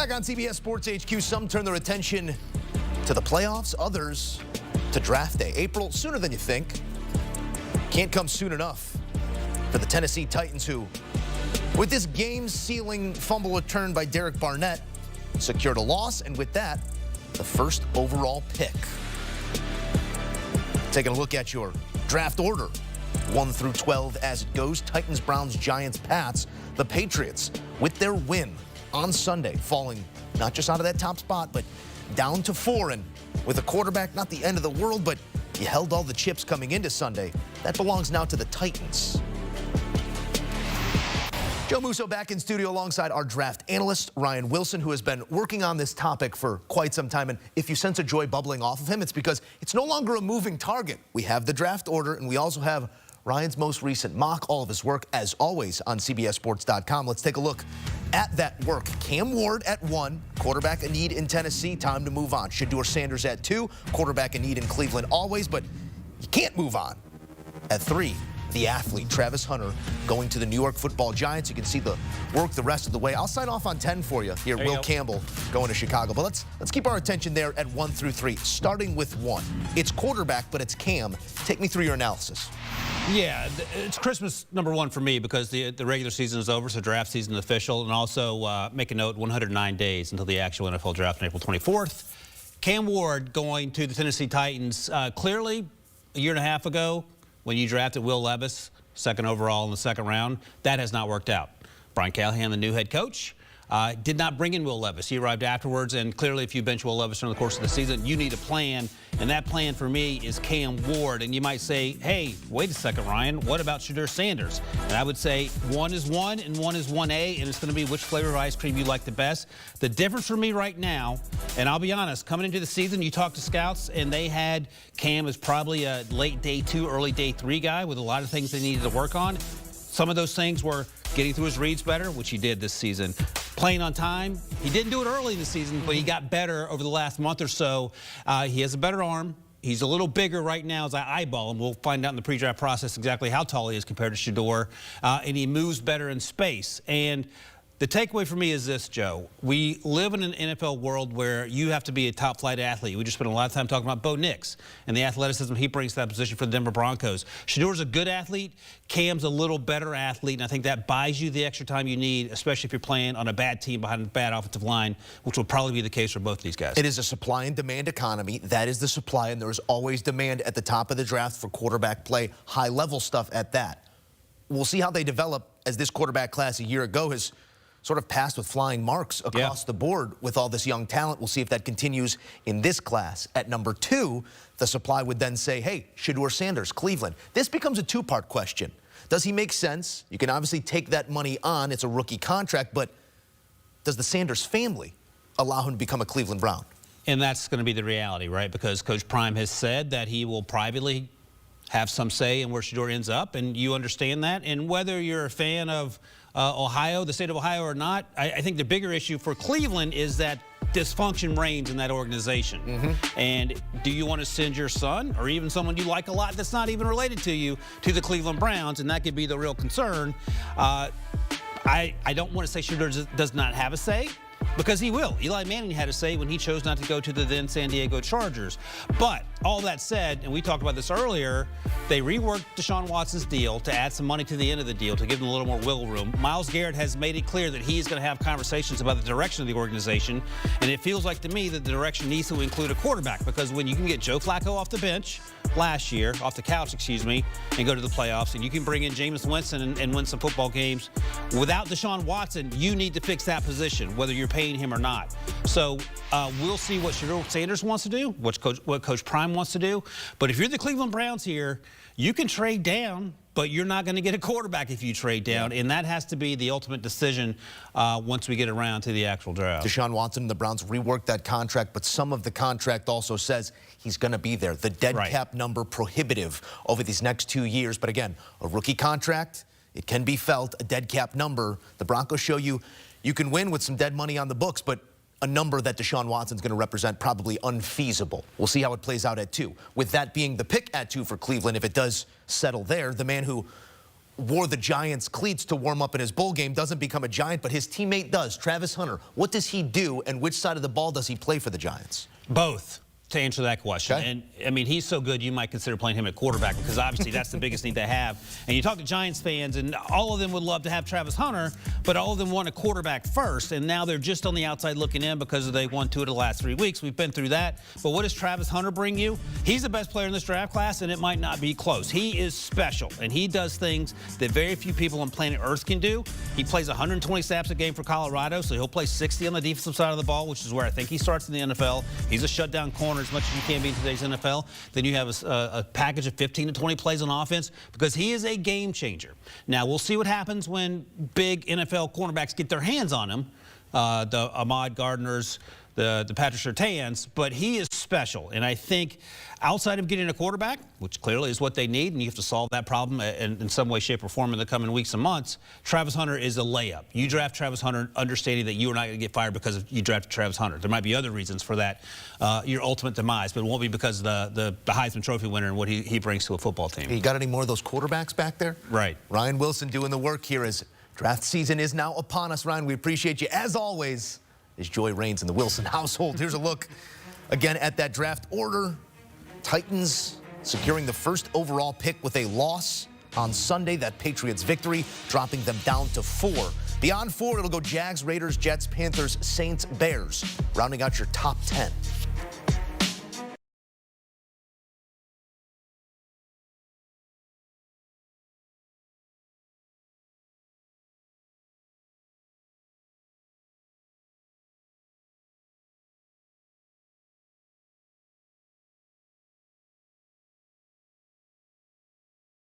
Back on CBS Sports HQ, some turn their attention to the playoffs, others to draft day. April, sooner than you think. Can't come soon enough for the Tennessee Titans, who, with this game-sealing fumble return by Derek Barnett, secured a loss, and with that, the first overall pick. Taking a look at your draft order, 1 through 12 as it goes. Titans, Browns, Giants, Pats. The Patriots, with their win on Sunday, falling not just out of that top spot, but down to 4. And with a quarterback, not the end of the world, but you held all the chips coming into Sunday. That belongs now to the Titans. Joe Musso back in studio alongside our draft analyst, Ryan Wilson, who has been working on this topic for quite some time. And if you sense a joy bubbling off of him, it's because it's no longer a moving target. We have the draft order, and we also have Ryan's most recent mock, all of his work, as always, on CBSSports.com. Let's take a look at that work. Cam Ward at 1, quarterback in need in Tennessee, time to move on. Sherrod Sanders at 2, quarterback in need in Cleveland always, but you can't move on. At 3, the athlete, Travis Hunter, going to the New York Football Giants. You can see the work the rest of the way. I'll sign off on 10 for you here. Will Campbell going to Chicago. But let's keep our attention there at 1 through 3, starting with 1. It's quarterback, but it's Cam. Take me through your analysis. Yeah, it's Christmas #1 for me because the regular season is over, so draft season is official. And also make a note, 109 days until the actual NFL draft on April 24th. Cam Ward going to the Tennessee Titans. Clearly, a year and a half ago, when you drafted Will Levis, 2nd overall in the 2nd round, that has not worked out. Brian Callahan, the new head coach, did not bring in Will Levis. He arrived afterwards, and clearly if you bench Will Levis during the course of the season, you need a plan, and that plan for me is Cam Ward. And you might say, hey, wait a second, Ryan, what about Sherrod Sanders? And I would say 1 is 1 and 1 is 1A, and it's going to be which flavor of ice cream you like the best. The difference for me right now, and I'll be honest, coming into the season, you talk to scouts, and they had Cam as probably a late day 2, early day 3 guy with a lot of things they needed to work on. Some of those things were getting through his reads better, which he did this season. Playing on time, he didn't do it early in the season, but he got better over the last month or so. He has a better arm. He's a little bigger right now as I eyeball him. We'll find out in the pre-draft process exactly how tall he is compared to Sherrod. And he moves better in space. And the takeaway for me is this, Joe. We live in an NFL world where you have to be a top-flight athlete. We just spent a lot of time talking about Bo Nix and the athleticism he brings to that position for the Denver Broncos. Shador's a good athlete. Cam's a little better athlete, and I think that buys you the extra time you need, especially if you're playing on a bad team behind a bad offensive line, which will probably be the case for both of these guys. It is a supply and demand economy. That is the supply, and there is always demand at the top of the draft for quarterback play, high-level stuff at that. We'll see how they develop as this quarterback class a year ago has sort of passed with flying marks across the board with all this young talent. We'll see if that continues in this class. At number 2, the supply would then say, hey, Sherrod Sanders, Cleveland. This becomes a 2-part question. Does he make sense? You can obviously take that money on. It's a rookie contract, but does the Sanders family allow him to become a Cleveland Brown? And that's going to be the reality, right? Because Coach Prime has said that he will privately have some say in where Sherrod ends up, and you understand that. And whether you're a fan of Ohio, the state of Ohio or not, I think the bigger issue for Cleveland is that dysfunction reigns in that organization. And do you want to send your son or even someone you like a lot that's not even related to you to the Cleveland Browns? And that could be the real concern. I don't want to say Sherrod does not have a say, because he will. Eli Manning had a say when he chose not to go to the then San Diego Chargers. But all that said, and we talked about this earlier, they reworked Deshaun Watson's deal to add some money to the end of the deal to give them a little more wiggle room. Myles Garrett has made it clear that he's going to have conversations about the direction of the organization, and it feels like to me that the direction needs to include a quarterback, because when you can get Joe Flacco off the bench last year, off the couch, excuse me, and go to the playoffs, and you can bring in Jameis Winston and win some football games, without Deshaun Watson, you need to fix that position, whether you're paying him or not. So we'll see what Sherrod Sanders wants to do, what Coach Prime wants to do. But if you're the Cleveland Browns here, you can trade down, but you're not going to get a quarterback if you trade down, and that has to be the ultimate decision once we get around to the actual draft. Deshaun Watson and the Browns reworked that contract, but some of the contract also says he's going to be there. The dead cap number prohibitive over these next 2 years. But again, a rookie contract, it can be felt. A dead cap number, the Broncos show you can win with some dead money on the books, but a number that Deshaun Watson's going to represent probably unfeasible. We'll see how it plays out at 2. With that being the pick at 2 for Cleveland, if it does settle there, the man who wore the Giants' cleats to warm up in his bowl game, doesn't become a Giant, but his teammate does. Travis Hunter, what does he do, and which side of the ball does he play for the Giants? Both, to answer that question. Okay. And, I mean, he's so good you might consider playing him at quarterback because obviously that's the biggest need they have. And you talk to Giants fans, and all of them would love to have Travis Hunter, but all of them want a quarterback first, and now they're just on the outside looking in because they won 2 of the last 3 weeks. We've been through that. But what does Travis Hunter bring you? He's the best player in this draft class, and it might not be close. He is special, and he does things that very few people on planet Earth can do. He plays 120 snaps a game for Colorado, so he'll play 60 on the defensive side of the ball, which is where I think he starts in the NFL. He's a shutdown corner as much as you can be in today's NFL. Then you have a package of 15 to 20 plays on offense because he is a game changer. Now, we'll see what happens when big NFL cornerbacks get their hands on him, the Ahmad Gardners, the Patrick Surtains, but he is special. And I think outside of getting a quarterback, which clearly is what they need, and you have to solve that problem in some way, shape, or form in the coming weeks and months, Travis Hunter is a layup. You draft Travis Hunter understanding that you are not going to get fired because you drafted Travis Hunter. There might be other reasons for that, your ultimate demise, but it won't be because of the Heisman Trophy winner and what he brings to a football team. You got any more of those quarterbacks back there? Right. Ryan Wilson doing the work here as draft season is now upon us. Ryan, we appreciate you. As always, as joy reigns in the Wilson household. Here's a look again at that draft order. Titans securing the first overall pick with a loss on Sunday. That Patriots victory, dropping them down to 4. Beyond 4, it'll go Jags, Raiders, Jets, Panthers, Saints, Bears, rounding out your top 10.